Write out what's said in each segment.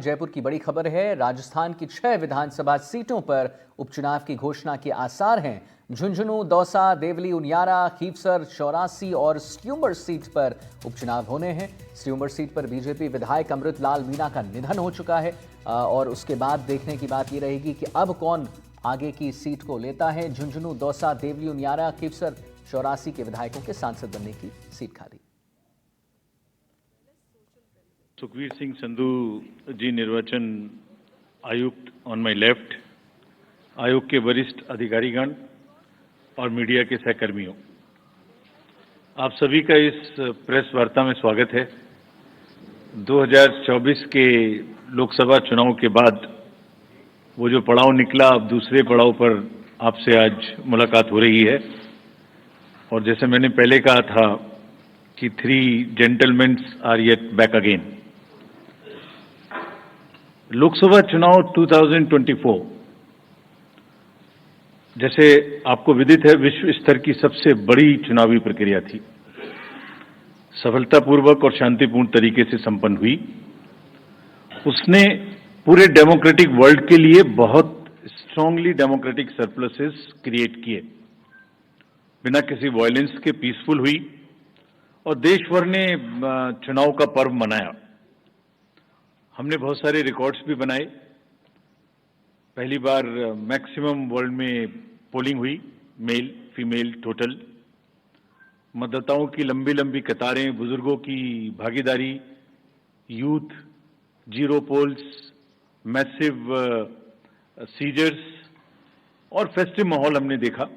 जयपुर की बड़ी खबर है। राजस्थान की 6 विधानसभा सीटों पर उपचुनाव की घोषणा के आसार हैं। झुंझुनू, दौसा, देवली, उनियारा, खीवसर, चौरासी और स्यूम्बर सीट पर उपचुनाव होने हैं। स्यूम्बर सीट पर बीजेपी विधायक अमृत लाल मीणा का निधन हो चुका है और उसके बाद देखने की बात यह रहेगी कि अब कौन आगे की सीट को लेता है। झुंझुनू, दौसा, देवली, उनियारा, खीवसर, चौरासी के विधायकों के सांसद बनने की सीट खाली। सुखवीर सिंह संधू जी निर्वाचन आयुक्त ऑन माय लेफ्ट, आयोग के वरिष्ठ अधिकारीगण और मीडिया के सहकर्मियों, आप सभी का इस प्रेस वार्ता में स्वागत है। 2024 के लोकसभा चुनाव के बाद वो जो पड़ाव निकला, अब दूसरे पड़ाव पर आपसे आज मुलाकात हो रही है। और जैसे मैंने पहले कहा था कि 3 gentleman are yet back again. Lok Sabha चुनाव 2024 जैसे आपको विदित है, विश्व स्तर की सबसे बड़ी चुनावी प्रक्रिया थी। सफलतापूर्वक और शांतिपूर्ण तरीके से संपन्न हुई। उसने पूरे डेमोक्रेटिक वर्ल्ड के लिए बहुत स्ट्रांगली डेमोक्रेटिक सरप्लसेस क्रिएट किए। बिना किसी वायलेंस के पीसफुल हुई और देश भर ने चुनाव का पर्व मनाया। हमने बहुत सारे रिकॉर्ड्स भी बनाए। पहली बार मैक्सिमम वर्ल्ड में पोलिंग हुई, मेल फीमेल टोटल। मतदाताओं की लंबी लंबी कतारें, बुजुर्गों की भागीदारी, youth, zero polls, massive seizures और फेस्टिव माहौल हमने देखा।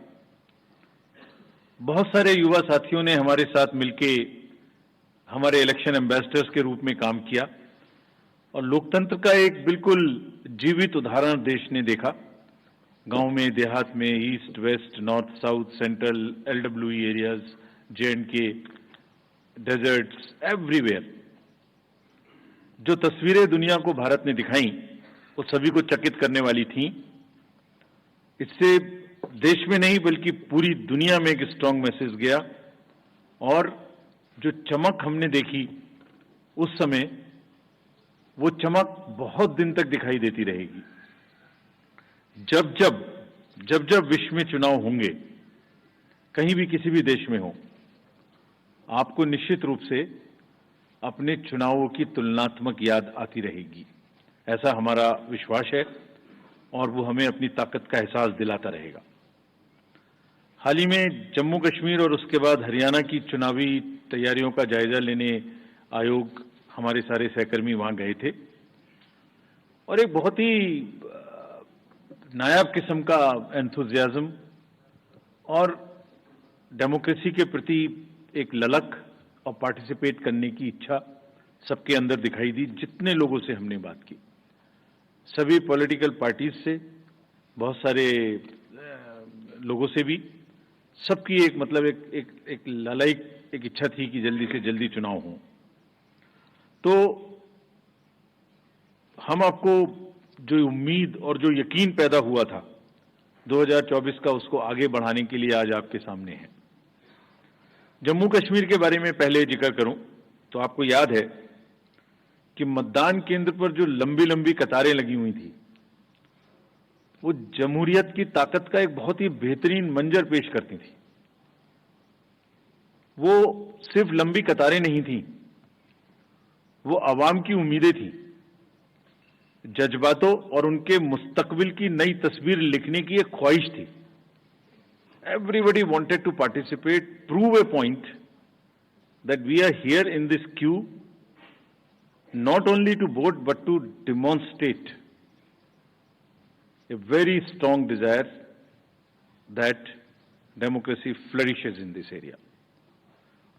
बहुत सारे युवा साथियों ने हमारे साथ मिलके हमारे इलेक्शन एम्बेसडर्स के रूप में काम किया और लोकतंत्र का एक बिल्कुल जीवित उदाहरण देश ने देखा। गांव में, देहात में, east, west, north, south, central, LWE areas, J&K, deserts, everywhere जो तस्वीरें दुनिया को भारत ने दिखाई, वो सभी को चकित करने वाली थी। इससे देश में नहीं बल्कि पूरी दुनिया में एक स्ट्रांग मैसेज गया और जो चमक हमने देखी उस समय, वो चमक बहुत दिन तक दिखाई देती रहेगी। जब जब विश्व में चुनाव होंगे, कहीं भी किसी भी देश में हो, आपको निश्चित रूप से अपने चुनावों की तुलनात्मक याद आती रहेगी। ऐसा हमारा विश्वास है और वो हमें अपनी ताकत का एहसास दिलाता रहेगा। हाल ही में जम्मू कश्मीर और उसके बाद हरियाणा की चुनावी तैयारियों का जायजा लेने आयोग, हमारे सारे सहकर्मी वहां गए थे और एक बहुत ही नायाब किस्म का एंथुजियाज्म और डेमोक्रेसी के प्रति एक ललक और पार्टिसिपेट करने की इच्छा सबके अंदर दिखाई दी। जितने लोगों से हमने बात की, सभी पॉलिटिकल पार्टीज से, बहुत सारे लोगों से भी, सबकी एक मतलब एक लालायिक एक इच्छा थी कि जल्दी से जल्दी चुनाव हो। तो हम आपको जो उम्मीद और जो यकीन पैदा हुआ था 2024 का, उसको आगे बढ़ाने के लिए आज आपके सामने है। जम्मू कश्मीर के बारे में पहले जिक्र करूं तो आपको याद है कि मतदान केंद्र पर जो लंबी लंबी कतारें लगी हुई थी, वो जमहूरियत की ताकत का एक बहुत ही बेहतरीन मंजर पेश करती थी। वो सिर्फ लंबी कतारें नहीं थी, वो आवाम की उम्मीदें थी, जज्बातों और उनके मुस्तकबिल की नई तस्वीर लिखने की एक ख्वाहिश थी। Everybody wanted to participate, prove a point that we are here in this queue not only to vote but to demonstrate a very strong desire that democracy flourishes in this area.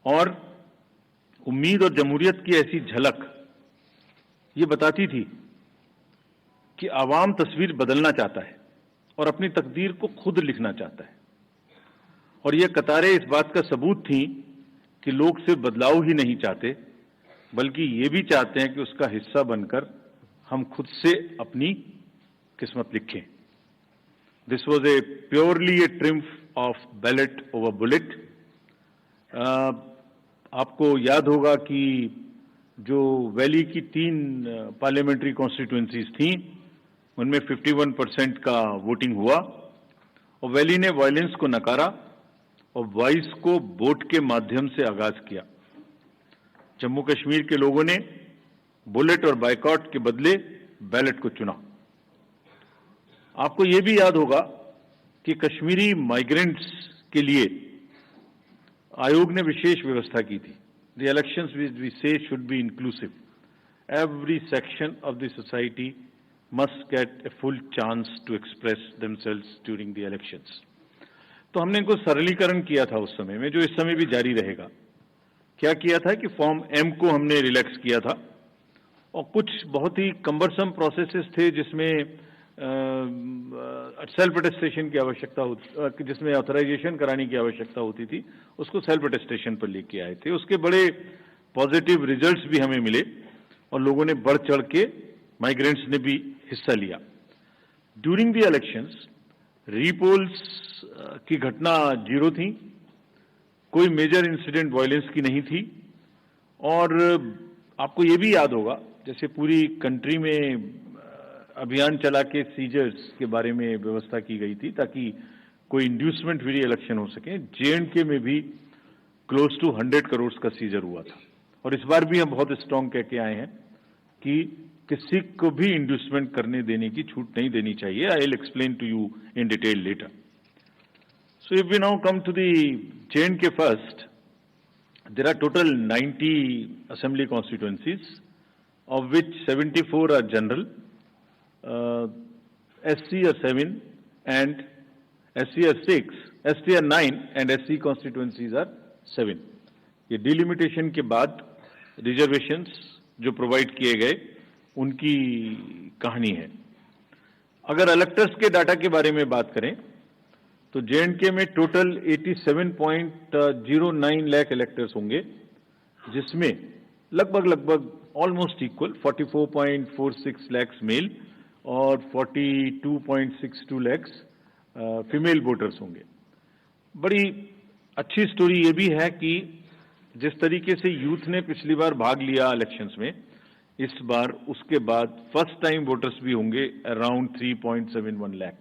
और उम्मीद और जमहूरियत की ऐसी झलक ये बताती थी कि आवाम तस्वीर बदलना चाहता है और अपनी तकदीर को खुद लिखना चाहता है। और ये कतारें इस बात का सबूत थी कि लोग सिर्फ बदलाव ही नहीं चाहते, बल्कि ये भी चाहते हैं कि उसका हिस्सा बनकर हम खुद से अपनी किस्मत लिखें। This was a purely A triumph of ballot over bullet. आपको याद होगा कि जो वैली की 3 पार्लियामेंट्री कॉन्स्टिट्यूएंसीज थी, उनमें 51% का वोटिंग हुआ और वैली ने वायलेंस को नकारा और 22 को वोट के माध्यम से आगाज किया। जम्मू कश्मीर के लोगों ने बुलेट और बायकॉट के बदले बैलेट को चुना। आपको यह भी याद होगा कि कश्मीरी माइग्रेंट्स के लिए आयोग ने विशेष व्यवस्था की थी। The elections, we say, should be inclusive. Every section of the society must get a full chance to express themselves during the elections. तो हमने इनको सरलीकरण किया था उस समय में, जो इस समय भी जारी रहेगा। क्या किया था कि फॉर्म एम को हमने रिलैक्स किया था और कुछ बहुत ही कम्बरसम प्रोसेसेस थे जिसमें सेल्फ अटेस्टेशन की आवश्यकता होती, जिसमें ऑथराइजेशन कराने की आवश्यकता होती थी, उसको सेल्फ अटेस्टेशन पर लेके आए थे। उसके बड़े पॉजिटिव रिजल्ट्स भी हमें मिले और लोगों ने बढ़ चढ़ के, माइग्रेंट्स ने भी हिस्सा लिया। ड्यूरिंग द इलेक्शंस रीपोल्स की घटना 0 थी, कोई मेजर इंसिडेंट वायलेंस की नहीं थी और आपको ये भी याद होगा जैसे पूरी कंट्री में अभियान चला के सीजर्स के बारे में व्यवस्था की गई थी ताकि कोई इंड्यूसमेंट फ्री इलेक्शन हो सके। JNK में भी क्लोज टू 100 करोड़ का सीजर हुआ था और इस बार भी हम बहुत स्ट्रांग कह के आए हैं कि किसी को भी इंड्यूसमेंट करने देने की छूट नहीं देनी चाहिए। I will explain to you in detail later. So if we now come to the JNK first, there are total 90 assembly constituencies, of which 74 are general, SC are 7 and SC are 6, ST are 9 and SC constituencies are 7. ये delimitation के बाद reservations जो provide किए गए उनकी कहानी है। अगर इलेक्टर्स के डाटा के बारे में बात करें तो JNK में टोटल 87.09 लाख इलेक्टर्स होंगे, जिसमें लगभग ऑलमोस्ट इक्वल 44.46 लाख मेल और 42.62 लाख फीमेल वोटर्स होंगे। बड़ी अच्छी स्टोरी ये भी है कि जिस तरीके से यूथ ने पिछली बार भाग लिया इलेक्शंस में, इस बार उसके बाद फर्स्ट टाइम वोटर्स भी होंगे अराउंड 3.71 लाख।